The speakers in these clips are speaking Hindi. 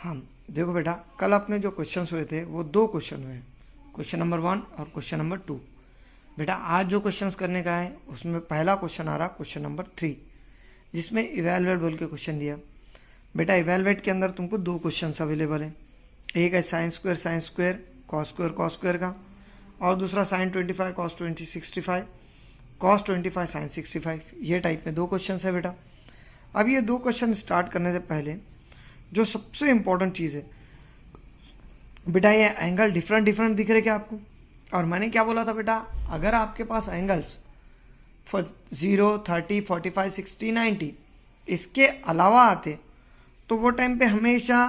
हाँ देखो बेटा, कल अपने जो क्वेश्चंस हुए थे वो दो क्वेश्चन हुए, क्वेश्चन नंबर 1 और क्वेश्चन नंबर 2। बेटा आज जो क्वेश्चंस करने का है उसमें पहला क्वेश्चन आ रहा क्वेश्चन नंबर 3, जिसमें इवेलुएट बोल के क्वेश्चन दिया। बेटा इवेलुएट के अंदर तुमको दो क्वेश्चंस अवेलेबल है, एक है साइन स्क्वायर कॉस स्क्वायर का, और दूसरा साइन 25 कॉस 20 65 कॉस 25 साइन 65। ये टाइप में दो क्वेश्चन है बेटा। अब ये दो क्वेश्चन स्टार्ट करने से पहले जो सबसे इंपॉर्टेंट चीज है बेटा, ये एंगल डिफरेंट दिख रहे क्या आपको? और मैंने क्या बोला था बेटा, अगर आपके पास एंगल्स 0 30 45 60 90 इसके अलावा आते तो वो टाइम पे हमेशा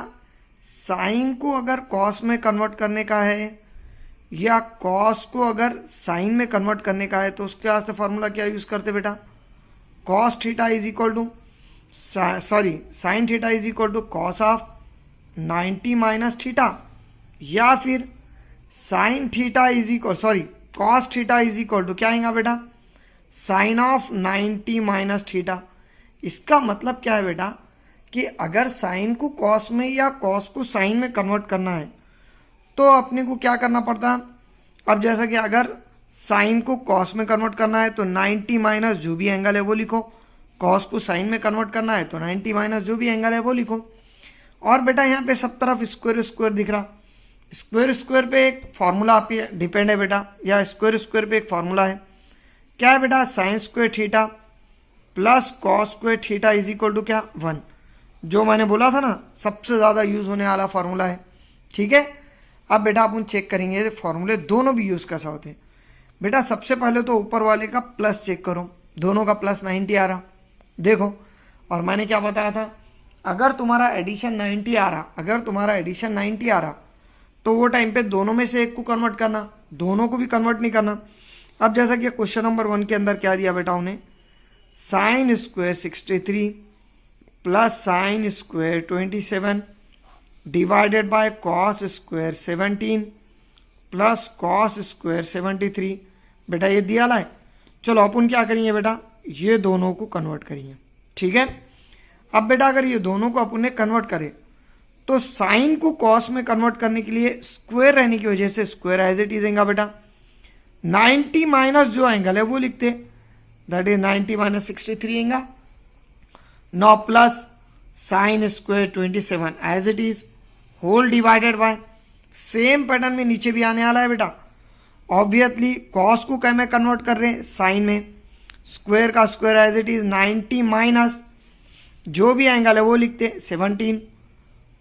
साइन को अगर कॉस में कन्वर्ट करने का है या कॉस को अगर साइन में कन्वर्ट करने का है तो उसके वास्ते फॉर्मूला क्या यूज करते बेटा, cos theta is equal to sine theta is equal to cos of 90 minus theta, या फिर sine theta is equal cos theta is equal to क्या आएगा बेटा, साइन ऑफ 90 माइनस थीटा। इसका मतलब क्या है बेटा कि अगर साइन को कॉस में या कॉस को साइन में कन्वर्ट करना है तो अपने को क्या करना पड़ता है। अब जैसा कि अगर साइन को कॉस में कन्वर्ट करना है तो 90 माइनस जो भी एंगल है वो लिखो, कॉस को साइन में कन्वर्ट करना है तो 90 माइनस जो भी एंगल है वो लिखो। और बेटा यहाँ पे सब तरफ स्क्वायर दिख रहा, स्क्वायर पे एक फॉर्मूला आप डिपेंड है बेटा, या स्क्वायर पे एक फॉर्मूला है, क्या है बेटा, sine square theta plus cos square theta is equal to क्या 1, जो मैंने बोला था ना सबसे ज्यादा यूज होने वाला फॉर्मूला है। ठीक है, अब बेटा अपन चेक करेंगे फॉर्मूले दोनों भी यूज कैसा होते हैं। बेटा सबसे पहले तो ऊपर वाले का प्लस चेक करो, दोनों का प्लस 90 आ रहा देखो। और मैंने क्या बताया था, अगर तुम्हारा एडिशन 90 आ रहा तो वो टाइम पे दोनों में से एक को कन्वर्ट करना, दोनों को भी कन्वर्ट नहीं करना। अब जैसा कि क्वेश्चन नंबर 1 के अंदर क्या दिया बेटा उन्हें, sine square 63 plus sine square 27 divided by cos square 17 plus cos square 73। बेटा ये दिया है, चलो अपन क्या करेंगे बेटा, ये दोनों को कन्वर्ट करेंगे। ठीक है, अब बेटा अगर ये दोनों को अपन ने कन्वर्ट करे तो साइन को कॉस में कन्वर्ट करने के लिए स्क्वायर रहने की वजह से स्क्वायर एज इट इज आएगा बेटा, 90 माइनस जो एंगल है वो लिखते, दैट इज 90 माइनस 63 आएगा। नौ plus sine square 27 as it is whole divided by, same pattern में नीचे भी आने वाला है बेटा। ऑब्वियसली कॉस को क्या में कन्वर्ट कर रहे हैं, साइन में, स्क्वायर का square as it is 90 minus जो भी एंगल है वो लिखते 17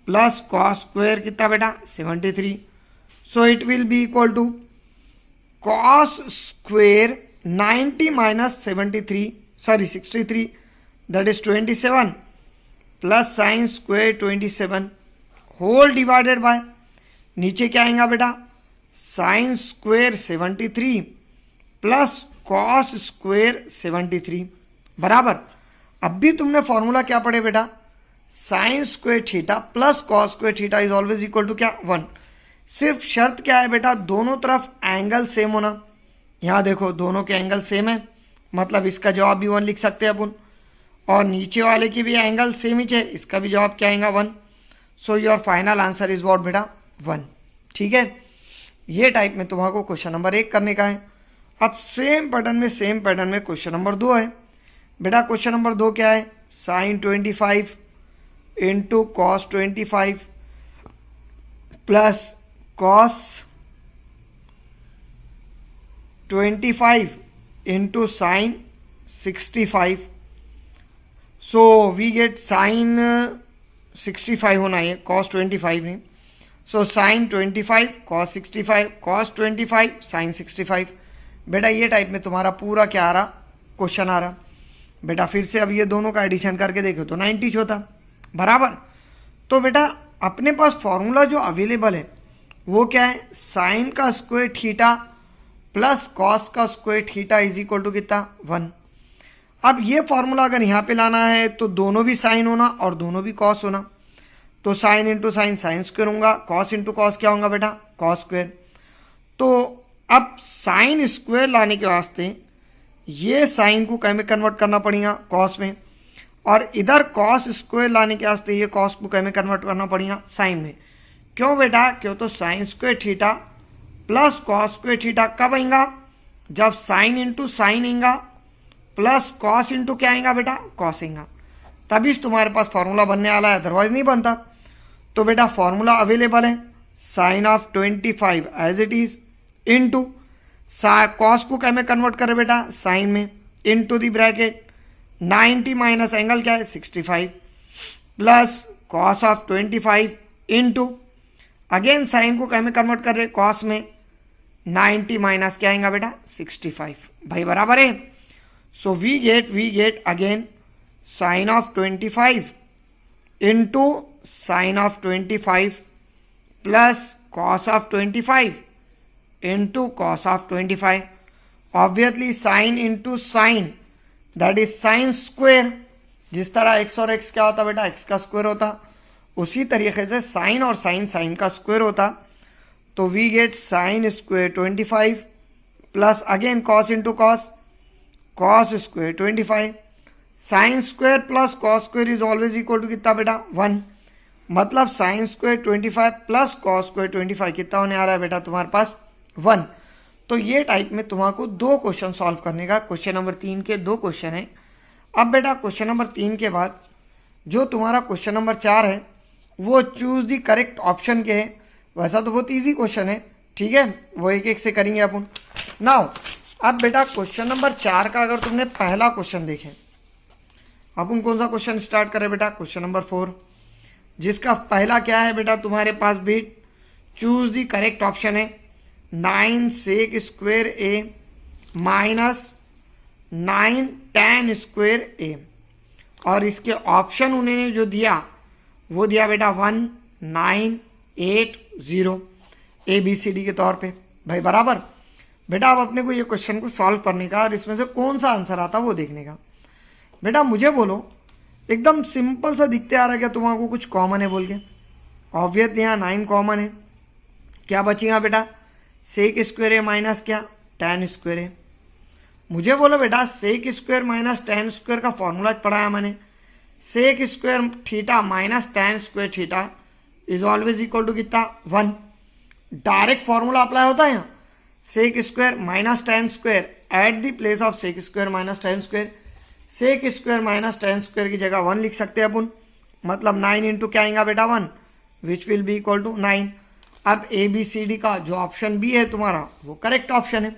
प्लस कॉस स्क्वायर कितना बेटा 73। So it will be equal to cos square 90 minus 63 that is 27 plus sine square 27 whole divided by, नीचे क्या आएगा बेटा, sine square 73 plus cos square 73 बराबर। अब भी तुमने फॉर्मूला क्या पढ़े बेटा, sine square theta plus cos square theta is always equal to क्या 1। सिर्फ शर्त क्या है बेटा, दोनों तरफ एंगल सेम होना। यहां देखो दोनों के एंगल सेम है, मतलब इसका जवाब भी 1 लिख सकते हैं अपन, और नीचे वाले की भी एंगल सेम ही है, इसका भी जवाब क्या आएगा 1। So your final answer is what बेटा 1। ठीक है, ये टाइप में तुम्हारा क्वेश्चन नंबर 1 करने का है। अब सेम पैटर्न में क्वेश्चन नंबर 2 है बेटा। क्वेश्चन नंबर 2 क्या है, sine 25 into cos 25 plus cos 25 into sine 65। So we get sine 65 होना है, कॉस 25 नहीं। So sine 25 cos 65 cos 25 sine 65। बेटा ये टाइप में तुम्हारा पूरा क्या आ रहा, क्वेश्चन आ रहा बेटा। फिर से अब ये दोनों का एडिशन करके देखो तो 90 होता बराबर। तो बेटा अपने पास फॉर्मूला जो अवेलेबल है वो क्या है, साइन का स्क्वायर थीटा प्लस कॉस का square theta is equal to कितना 1। अब ये फॉर्मूला अगर यहां पे लाना है तो दोनों भी साइन होना और दोनों भी कॉस होना, तो sign into sign sine square होगा, कॉस इंटू कॉस क्या होगा बेटा कॉस स्क्वायर। तो अब साइन स्क्वायर लाने के वास्ते ये साइन को क्या में कन्वर्ट करना पड़ेगा, कॉस में, और इधर कॉस स्क्वायर लाने के वास्ते ये कॉस को में कन्वर्ट करना पड़ेगा साइन में। क्यों बेटा? क्यों तो sign square theta plus cos square theta कब आएगा? जब साइन इंटू साइन आएगा प्लस कॉस इंटू क्या आएगा बेटा? कॉस आएगा, तभी तुम्हारे पास फॉर्मूला बनने वाला है, अदरवाइज नहीं बनता। तो बेटा फॉर्मूला अवेलेबल है sine of 25 as it is into cos को क्या में कन्वर्ट करे बेटा? साइन में, into the bracket 90 minus angle क्या है? 65 plus cos of 25 into again sine को क्या में कन्वर्ट कर रहे? कॉस में, 90 माइनस क्या आएगा बेटा? 65। भाई बराबर है। So we get again sine of 25 into sine of 25 plus cos of 25 into cos of 25। Obviously sine into sine that is sine square. जिस तरह एक्स और एक्स क्या होता बेटा? एक्स का स्क्वायर होता, उसी तरीके से साइन और साइन साइन का स्क्वायर होता। तो we get sine square 25 plus again cos into cos, cos square 25। Sine square plus cos square is always equal to कितना बेटा? 1। मतलब sine square 25 plus cos square 25 कितना होने आ रहा है बेटा तुम्हारे पास? 1। तो ये टाइप में तुम्हारे दो क्वेश्चन सॉल्व करने का, क्वेश्चन नंबर 3 के दो क्वेश्चन है। अब बेटा क्वेश्चन नंबर 3 के बाद जो तुम्हारा क्वेश्चन नंबर 4 है वो चूज दी करेक्ट ऑप्शन के है। वैसा तो बहुत इजी क्वेश्चन है, ठीक है, वो एक एक से करेंगे अपन। नाउ अब बेटा क्वेश्चन नंबर 4 का अगर तुमने पहला क्वेश्चन देखे, अपन कौन सा क्वेश्चन स्टार्ट करें बेटा? क्वेश्चन नंबर 4, जिसका पहला क्या है बेटा तुम्हारे पास? बीट चूज दी करेक्ट ऑप्शन है 9 sec square A minus 9 tan square A, और इसके ऑप्शन उन्होंने जो दिया वो दिया बेटा 1 9 8 0 ABCD के तौर पे। भाई बराबर। बेटा अब अपने को ये क्वेश्चन को सॉल्व करने का और इसमें से कौन सा आंसर आता वो देखने का। बेटा मुझे बोलो, एकदम सिंपल सा दिखते आ रहा है क्या तुम्हारा कुछ कॉमन है बोल के? ऑब्वियसली यहाँ 9 कॉमन है, क्या बचेगा बेटा? सेक स्क्वायर ए माइनस क्या? tan square A. मुझे बोलो बेटा sec square minus tan square का फॉर्मूला पढ़ाया मैंने, sec square theta minus tan square theta is always equal to कितना? 1। डायरेक्ट फॉर्मूला अप्लाई होता है यहाँ, sec square minus tan square at the place of sec square minus tan square, sec square minus tan square की जगह 1 लिख सकते हैं अपन, मतलब 9 इंटू क्या आएगा बेटा? 1, which will be equal to 9। अब ABCD का जो ऑप्शन बी है तुम्हारा वो करेक्ट ऑप्शन है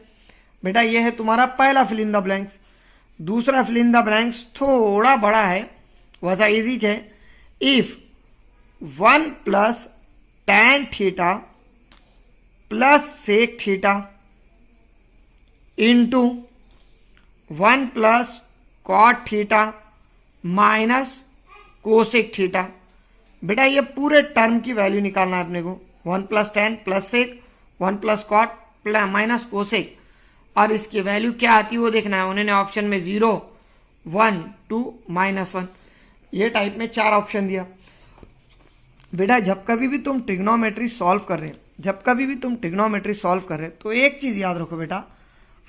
बेटा। ये है तुम्हारा पहला फिल इन द ब्लैंक्स। दूसरा फिल इन द ब्लैंक्स थोड़ा बड़ा है, वैसा इजी है। If 1 plus tan theta plus sec theta into 1 plus cot theta minus cosec theta. बेटा ये पूरे टर्म की वैल्यू निकालना है अपने को, 1 plus tan plus sec 1 plus cot minus cosec, और इसकी वैल्यू क्या आती है वो देखना है। उन्होंने ऑप्शन में 0 1 2 -1 ये टाइप में 4 ऑप्शन दिया। बेटा जब कभी भी तुम ट्रिग्नोमेट्री सॉल्व कर रहे तो एक चीज याद रखो बेटा,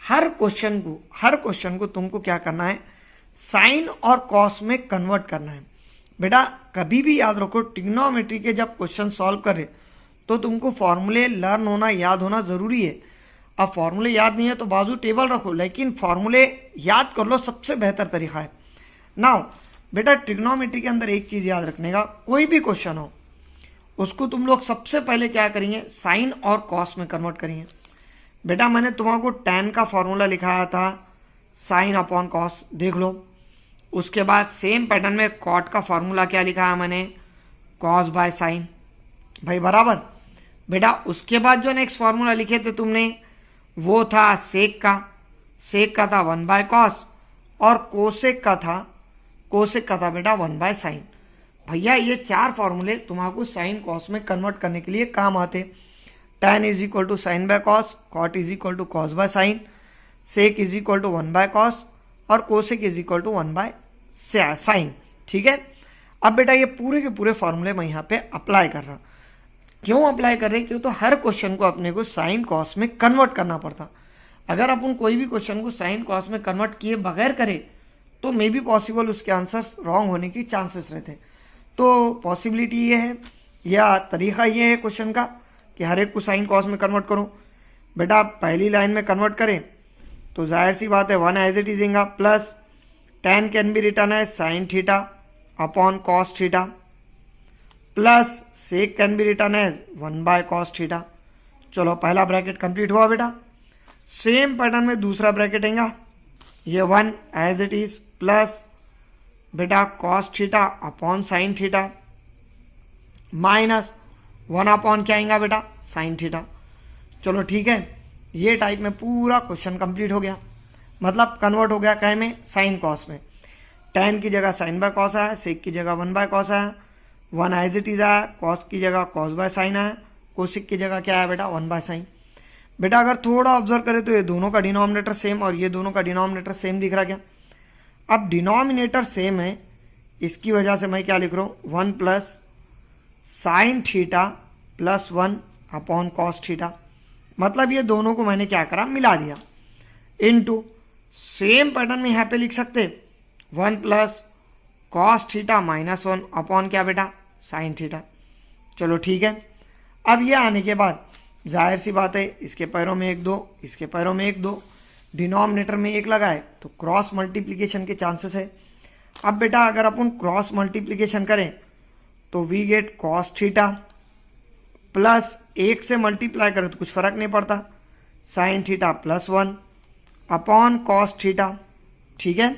हर क्वेश्चन को तुमको क्या करना है? साइन और कॉस में कन्वर्ट करना है। बेटा कभी भी याद रखो, ट्रिग्नोमेट्री के जब क्वेश्चन सॉल्व करे तो तुमको फॉर्मूले लर्न होना, याद होना जरूरी है। अब फॉर्मूले याद नहीं है तो बाजू टेबल रखो, लेकिन फॉर्मूले याद कर लो, सबसे बेहतर तरीका है। नाउ बेटा ट्रिग्नोमेट्री के अंदर एक चीज याद रखने का, कोई भी क्वेश्चन हो उसको तुम लोग सबसे पहले क्या करेंगे? साइन और कॉस में कन्वर्ट करेंगे। बेटा मैंने तुम्हारा tan का फॉर्मूला लिखाया था साइन अपॉन कॉस, देख लो। उसके बाद सेम पैटर्न में कॉट का फॉर्मूला क्या लिखा है मैंने? Cos by sign. भाई बराबर। बेटा उसके बाद जो नेक्स्ट फॉर्मूला लिखे थे तुमने वो था सेक का था 1 बाय कॉस, और कोसेक का था बेटा 1 बाय साइन। भैया ये 4 फॉर्मूले तुम्हारे साइन कॉस में कन्वर्ट करने के लिए काम आते। tan is equal to sine by cos, cot is equal to cos by sine, sec is equal to 1 by cos, और cosec is equal to 1 by sine. ठीक है। अब बेटा ये पूरे के पूरे फॉर्मूले मैं यहाँ पे अप्लाई कर रहा। क्यों अप्लाई कर रहे हैं? क्यों तो हर क्वेश्चन को अपने को साइन कॉस में कन्वर्ट करना पड़ता। अगर अपन कोई भी क्वेश्चन को साइन कॉस में कन्वर्ट किए बगैर करे तो मे बी पॉसिबल उसके आंसर्स रॉन्ग होने की चांसेस रहते हैं। तो पॉसिबिलिटी ये है या तरीका ये है क्वेश्चन का कि हर एक को साइन कॉस में कन्वर्ट करो। बेटा आप पहली लाइन में कन्वर्ट करें तो जाहिर सी बात है 1 एज इट इज देगा, plus tan can be written है sine theta upon cos theta, plus sec can be written as 1 by cos theta. चलो पहला ब्रैकेट कंप्लीट हुआ बेटा। सेम पैटर्न में दूसरा ब्रैकेट आएगा, ये 1 एज इट इज प्लस बेटा cos theta upon sine theta minus 1 upon क्या आएगा बेटा साइन थीटा। चलो ठीक है, ये टाइप में पूरा क्वेश्चन कंप्लीट हो गया, मतलब कन्वर्ट हो गया कहे में साइन कॉस में। tan की जगह साइन बाय कॉस आया, सेक की जगह 1 बाय कॉस आया, 1 एज इट इज आया, कॉस की जगह कॉस बाय साइन आया, कोसिक की जगह क्या आया बेटा 1 बाय साइन। बेटा अगर थोड़ा ऑब्जर्व करें तो ये दोनों का डिनोमिनेटर सेम और ये दोनों का डिनोमिनेटर सेम दिख रहा क्या। अब डिनोमिनेटर सेम है, इसकी वजह से मैं क्या लिख रहा हूं 1 plus sine theta plus 1 upon cos theta. मतलब ये दोनों को मैंने क्या करा मिला दिया, इनटू सेम पैटर्न में यहां पे लिख सकते 1 plus cos theta minus 1 upon क्या बेटा साइन थीटा। चलो ठीक है, अब ये आने के बाद जाहिर सी बात है इसके पैरों में 1 2, इसके पैरों में 1 2, डिनोमिनेटर में 1 लगाए तो क्रॉस मल्टीप्लीकेशन के चांसेस है। अब बेटा अगर अपन क्रॉस मल्टीप्लीकेशन करें तो we get cos theta plus 1 से मल्टीप्लाई करें तो कुछ फर्क नहीं पड़ता sine theta plus 1 upon cos theta. ठीक है,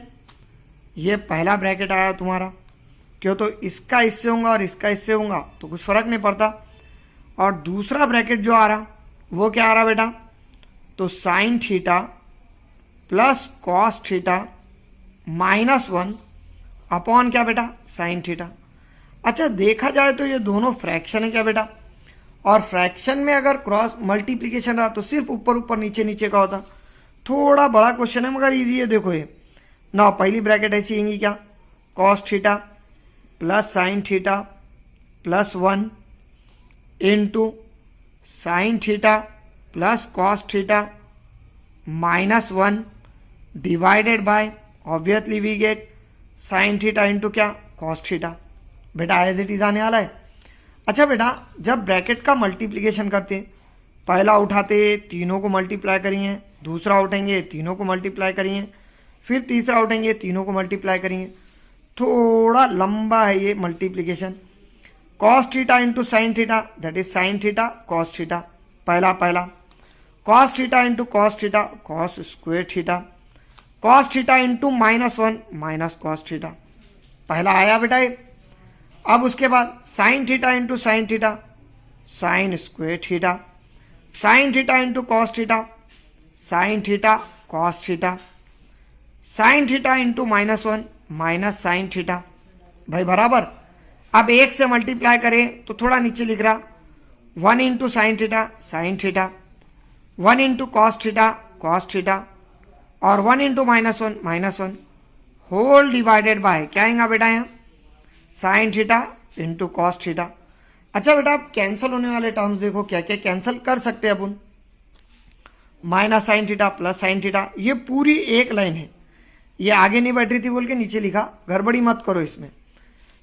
ये पहला ब्रैकेट आया तुम्हारा, क्यों तो इसका इससे होगा और इसका इससे होगा तो कुछ फर्क नहीं पड़ता। और दूसरा ब्रैकेट जो आ रहा वो क्या आ रहा बेटा, तो sign theta plus cos theta minus 1 upon क्या बेटा साइन थीटा। अच्छा देखा जाए तो ये दोनों फ्रैक्शन है क्या बेटा, और फ्रैक्शन में अगर क्रॉस मल्टीप्लीकेशन रहा तो सिर्फ ऊपर ऊपर नीचे नीचे का होता। थोड़ा बड़ा क्वेश्चन है मगर इजी है। देखो ये ना, पहली ब्रैकेट ऐसी आएंगी क्या, cos theta plus sine theta plus 1 into sine theta plus cos theta minus 1 divided by obviously we get sine theta into क्या कॉस थीटा। बेटा एज इट इज आने वाला है। अच्छा बेटा जब ब्रैकेट का मल्टीप्लीकेशन करते पहला उठाते तीनों को मल्टीप्लाई करिए, दूसरा उठेंगे तीनों को मल्टीप्लाई करिए, फिर तीसरा उठेंगे तीनों को मल्टीप्लाई करिए। थोड़ा लंबा है ये multiplication. Cos theta into sine theta that is sine theta cos theta, पहला cos theta into cos theta cos square theta, cos theta into minus 1 minus cos theta, पहला आया बेटा ये। अब उसके बाद sine theta into sine theta sine square theta, sine theta into cos theta sine theta cos theta, sine theta into minus 1 minus sine theta. भाई बराबर। अब 1 से मल्टीप्लाई करें तो थोड़ा नीचे लिख रहा 1 into sine theta 1 into cos theta और 1 into minus 1 whole divided by क्या आएगा बेटा यहाँ sine theta into cos theta. अच्छा बेटा आप कैंसिल होने वाले टर्म्स देखो क्या क्या कैंसिल कर सकते हैं अपन, minus sine theta plus sine theta, ये पूरी एक लाइन है, ये आगे नहीं बैठ रही थी बोल के नीचे लिखा, गड़बड़ी मत करो इसमें।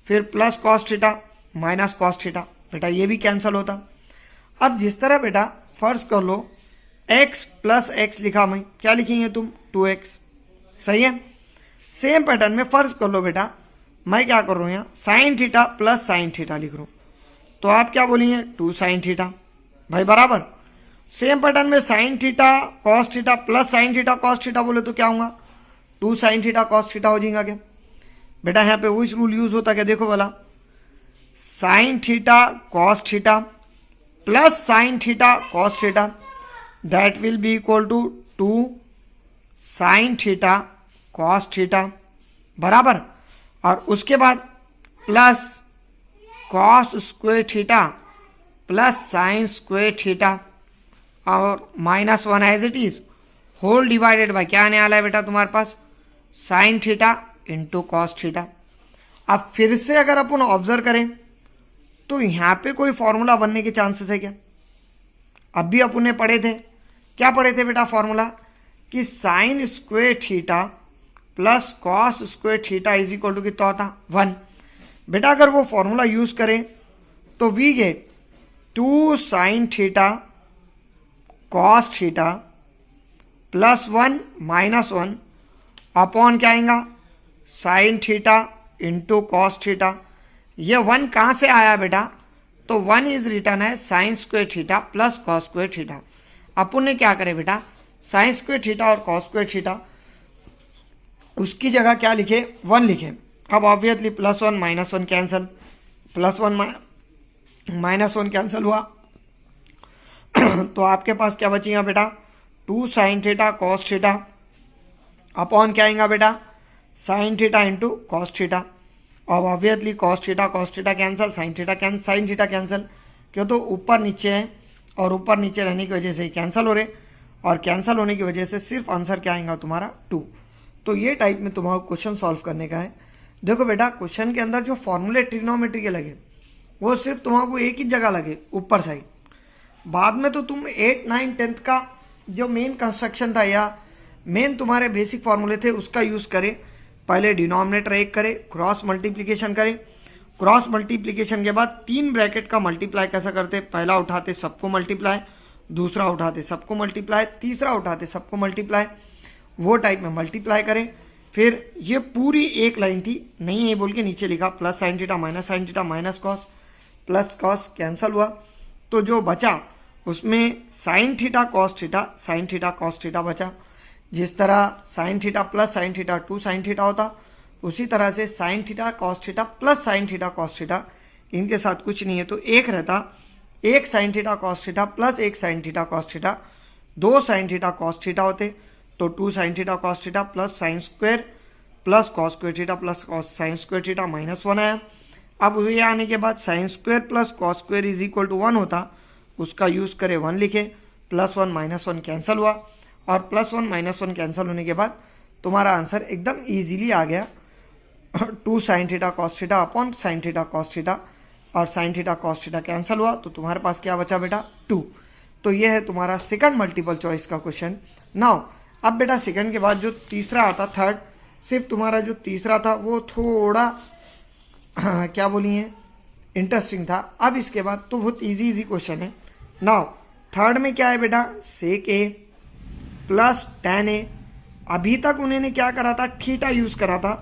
फिर plus cos theta minus cos theta, बेटा ये भी कैंसिल होता। अब जिस तरह बेटा फर्ज कर लो x प्लस एक्स लिखा, मैं क्या लिखेंगे तुम 2x, सही है। सेम पैटर्न में फर्ज कर लो बेटा मैं क्या कर रहा हूं यहाँ sine theta plus sine theta लिख रहा हूं, तो आप क्या बोलेंगे 2 साइन थीटा, भाई बराबर। सेम पैटर्न में sign theta cos theta plus sine theta cos theta बोले तो क्या होगा 2 साइन थीटा कॉस थीटा हो जाएगा क्या बेटा। यहाँ पे वही रूल यूज होता क्या, देखो वाला sine theta cos theta plus sine theta cos theta that will be equal to 2 sine theta cos theta बराबर। और उसके बाद plus cos square theta plus sine square theta और minus 1 as it is whole divided by क्या आने वाला है बेटा तुम्हारे पास sine theta into cos theta. अब फिर से अगर अपन ऑब्जर्व करें तो यहां पे कोई फॉर्मूला बनने के चांसेस है क्या, अब भी अपन ने पढ़े थे, क्या पढ़े थे बेटा फॉर्मूला कि sine square theta plus cos square theta is equal to कितना होता 1। बेटा अगर वो फॉर्मूला यूज करें तो we get 2 sine theta cos theta plus 1 minus 1 upon क्या आएगा sine theta into cos theta. ये 1 कहां से आया बेटा, तो 1 इज रिटर्न है sine square theta plus cos square theta. अपन ने क्या करे बेटा, साइन स्क्वायर थीटा और कॉस स्क्वायर थीटा उसकी जगह क्या लिखे 1 लिखे। अब obviously plus 1 minus 1 cancel, plus 1 minus 1 cancel हुआ तो आपके पास क्या बचेगा बेटा 2 sine theta cos theta upon क्या आएगा बेटा sine theta into cos theta. अब obviously cos theta cancel, sine theta cancel, क्यों तो ऊपर नीचे है और ऊपर नीचे रहने की वजह से कैंसल हो रहे, और कैंसल होने की वजह से सिर्फ आंसर क्या आएगा तुम्हारा 2। तो ये टाइप में तुम्हारा क्वेश्चन सॉल्व करने का है। देखो बेटा क्वेश्चन के अंदर जो फॉर्मूले ट्रिग्नोमेट्री के लगे वो सिर्फ तुम्हारा एक ही जगह लगे ऊपर साइड, बाद में तो तुम 8, 9, 10 का जो मेन कंस्ट्रक्शन था या मेन तुम्हारे बेसिक फॉर्मूले थे उसका यूज करे। पहले डिनोमिनेटर 1 करे, क्रॉस मल्टीप्लीकेशन करे, क्रॉस मल्टीप्लीकेशन के बाद 3 ब्रैकेट का मल्टीप्लाई कैसा करते, पहला उठाते सबको मल्टीप्लाई, दूसरा उठाते सबको मल्टीप्लाई, तीसरा उठाते सबको मल्टीप्लाई, वो टाइप में मल्टीप्लाई करें। फिर ये पूरी एक लाइन थी, नहीं है बोल के नीचे लिखा plus sine theta minus cos, plus cos cancel हुआ, तो जो बचा उसमें साइन थीटा कॉस थीटा बचा। जिस तरह sine theta plus sine theta 2 sine theta होता, उसी तरह से sine theta cos theta plus sine theta cos theta, इनके साथ कुछ नहीं है तो एक रहता, एक sine theta cos theta plus एक sine theta cos theta, 2 sine theta cos theta होते तो 2 sine theta cos theta plus sine square plus cos square theta plus cos sine square theta -1 आया। अब ये आने के बाद sine square plus cos square is equal to 1 होता, उसका यूज करे 1 लिखे, प्लस 1 माइनस 1 कैंसल हुआ, और प्लस 1 माइनस 1 कैंसल होने के बाद तुम्हारा आंसर एकदम इजीली आ गया 2 sine theta cos theta upon sine theta cos theta, और sine theta cos theta cancel हुआ तो तुम्हारे पास क्या बचा बेटा 2। तो ये है तुम्हारा सेकंड मल्टीपल चॉइस का क्वेश्चन। नाउ अब बेटा सेकंड के बाद जो तीसरा आता थर्ड, सिर्फ तुम्हारा जो तीसरा था वो थोड़ा क्या बोलिए इंटरेस्टिंग था। अब इसके बाद तो बहुत इजी क्वेश्चन है। नाउ थर्ड में क्या है बेटा सेक ए प्लस tan ए। अभी तक उन्होंने क्या करा था थीटा यूज करा था,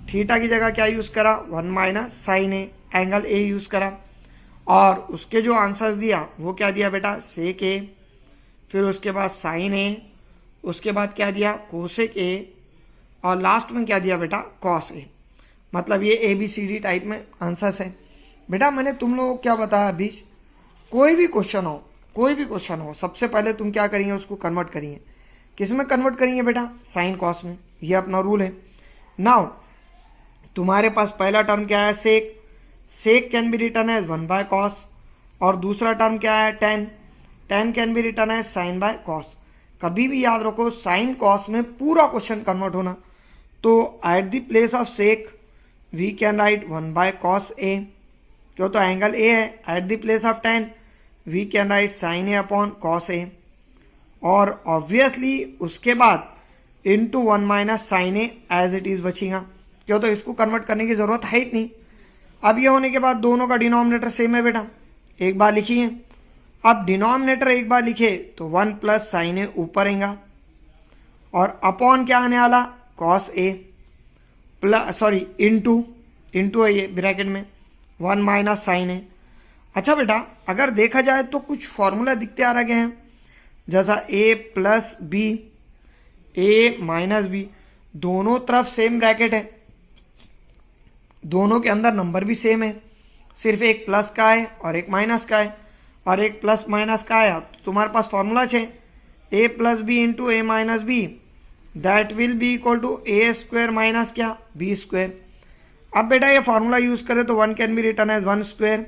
थीटा की जगह क्या यूज करा 1 minus sine A angle A use करा, और उसके जो आंसर्स दिया वो क्या दिया बेटा सेक ए, फिर उसके बाद साइन ए, उसके बाद क्या दिया कोसेक ए, और लास्ट में क्या दिया बेटा कॉस ए। मतलब ये ABCD टाइप में आंसर्स है। बेटा मैंने तुम लोगों को क्या बताया अभी, कोई भी क्वेश्चन हो सबसे पहले तुम क्या करेंगे उसको कन्वर्ट करेंगे, किस में कन्वर्ट करेंगे बेटा साइन कॉस में, ये अपना रूल है। नाउ तुम्हारे पास पहला टर्म क्या है sec can be written as 1 by cos, और दूसरा टर्म क्या है tan can be written as sine by cos. कभी भी याद रखो साइन कॉस में पूरा क्वेश्चन कन्वर्ट होना, तो at the place of sec we can write 1 by cos A, क्यों तो एंगल ए है। At the place of tan we can write sine A upon cos A, और ऑब्वियसली उसके बाद into 1 minus sine A as it is बचेगा, क्यों तो इसको कन्वर्ट करने की जरूरत है ही नहीं। अब ये होने के बाद दोनों का डिनोमिनेटर सेम है बेटा, एक बार लिखिए। अब डिनोमिनेटर एक बार लिखे तो 1 प्लस साइन ए ऊपर आएगा, और अपॉन क्या आने वाला cos A plus sorry into है ये ब्रैकेट में 1 माइनस साइन ए। अच्छा बेटा अगर देखा जाए तो कुछ फॉर्मूला दिखते आ रहे हैं, जैसा a plus B A minus B, दोनों तरफ सेम ब्रैकेट है, दोनों के अंदर नंबर भी सेम है, सिर्फ एक प्लस का है और एक माइनस का है, और एक प्लस माइनस का है। तो तुम्हारे पास फॉर्मूला है a plus B into A minus B, that will be equal to A square minus क्या बी स्क्वायर। अब बेटा ये फॉर्मूला यूज करें तो 1 can be written as 1 square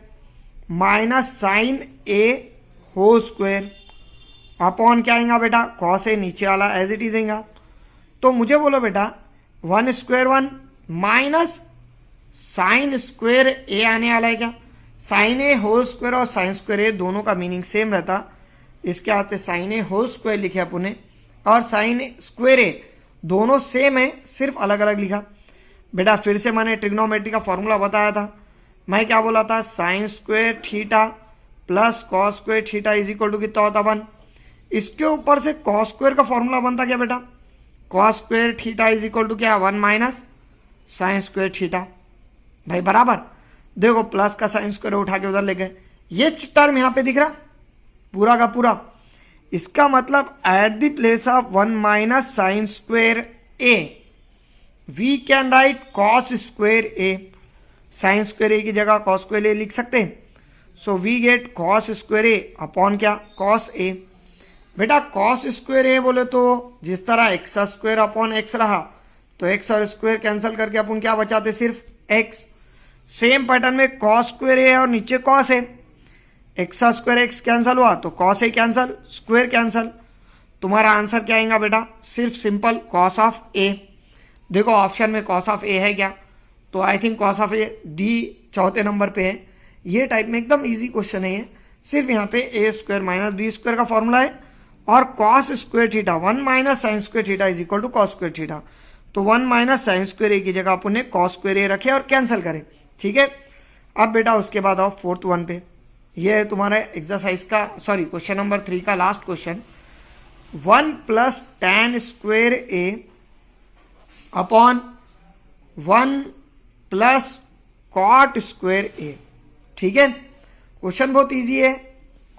minus sine A whole square upon क्या आएगा बेटा कॉस ए, नीचे वाला एज इट इज आएगा। तो मुझे बोलो बेटा 1 स्क्वायर 1 माइनस साइन स्क्वायर ए आने वाला है क्या, साइन ए होल स्क्वायर और साइन स्क्वायर ए दोनों का मीनिंग सेम रहता, इसके आते साइन ए होल स्क्वायर लिखे अपने, और साइन स्क्वायर ए दोनों सेम है, सिर्फ अलग अलग लिखा। बेटा फिर से मैंने ट्रिग्नोमेट्री का फॉर्मूला बताया था। मैं क्या बोला था, sine square theta plus cos square theta is equal to कितना होता 1। इसके ऊपर से कॉस स्क्वायर का फॉर्मूला बनता क्या बेटा, cos square theta is equal to क्या, 1 माइनस साइन स्क्वायर थीटा। भाई बराबर, देखो प्लस का साइन स्क्वायर उठा के उधर ले गए, ये टर्म यहां पे दिख रहा पूरा का पूरा। इसका मतलब at the place of 1 minus sine square A we can write cos square A. Sine square A की जगह कॉस स्क्वायर ए लिख सकते हैं। So we get cos square A upon क्या, कॉस ए। बेटा कॉस स्क्वायर ए बोले तो जिस तरह एक्स स्क्वायर अपॉन एक्स रहा, तो एक्स और स्क्वायर कैंसिल करके अपन क्या बचाते, सिर्फ एक्स। सेम पैटर्न में कॉस स्क्वायर ए और नीचे कॉस है, एक्स स्क्वायर एक्स कैंसिल हुआ तो cos A cancel, square cancel. तुम्हारा आंसर क्या आएगा बेटा, सिर्फ सिंपल कॉस ऑफ ए। देखो ऑप्शन में कॉस ऑफ ए है क्या, तो I think cos of A D चौथे नंबर पे है। ये टाइप में एकदम इजी क्वेश्चन है ये, सिर्फ यहाँ पे A square minus B square का फॉर्मूला है और cos square theta 1 minus sine square theta is equal to cos square theta. तो 1 माइनस साइन स्क्वायर ए की जगह अपन ने कॉस स्क्वायर ए रखे और कैंसिल करे, ठीक है। अब बेटा उसके बाद आओ 4th वन पे, ये है तुम्हारा एक्सरसाइज का क्वेश्चन नंबर 3 का last question. 1 plus tan square A upon 1 plus cot square A, ठीक है। क्वेश्चन बहुत इजी है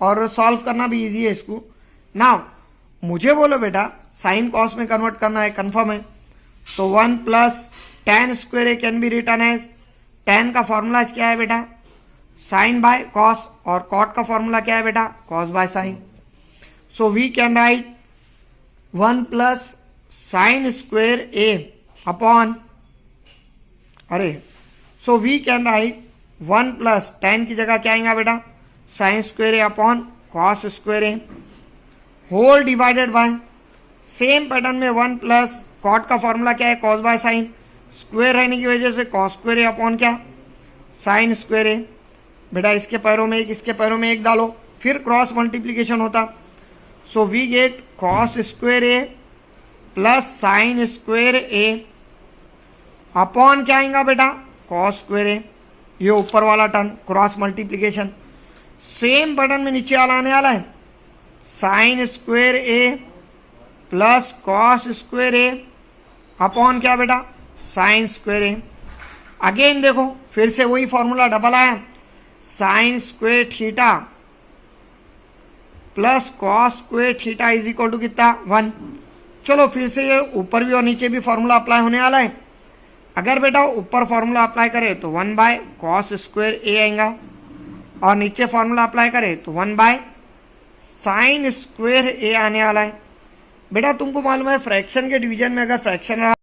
और सॉल्व करना भी इजी है इसको। नाउ मुझे बोलो बेटा साइन कॉस में कन्वर्ट करना है, कंफर्म है। तो 1 plus tan square A can be written as, tan का फॉर्मूला क्या है बेटा, साइन बाय कॉस, और कॉट का फॉर्मूला क्या है बेटा, cos by sine. So we can write 1 plus sine square A upon, so we can write 1 plus tan की जगह क्या आएगा बेटा, sine square A upon cos square A whole divided by, same pattern में 1 प्लस कॉट का फॉर्मूला क्या है, कॉस बाय साइन, स्क्वायर रहने की वजह से कॉस स्क्वायर ए अपॉन क्या, साइन स्क्वायर ए। बेटा इसके पैरों में एक, इसके पैरों में एक डालो, फिर क्रॉस मल्टीप्लीकेशन होता। So we get cos square A plus sine square A upon क्या आएगा बेटा, कॉस स्क्वायर ए। ये ऊपर वाला term cross multiplication, same pattern में नीचे वाला आने वाला है, sine square A plus cos square A upon क्या बेटा, साइन स्क्वायर ए। अगेन देखो फिर से वही फॉर्मूला डबल आया, sine square theta plus cos square theta is equal to कितना, 1। चलो फिर से ये ऊपर भी और नीचे भी फॉर्मूला अप्लाई होने वाला है। अगर बेटा ऊपर फॉर्मूला अप्लाई करे तो 1 बाय कॉस स्क्वायर ए आएगा, और नीचे फॉर्मूला अप्लाई करे तो 1 बाय साइन स्क्वायर ए आने वाला है। बेटा तुमको मालूम है फ्रैक्शन के डिवीजन में अगर फ्रैक्शन रहा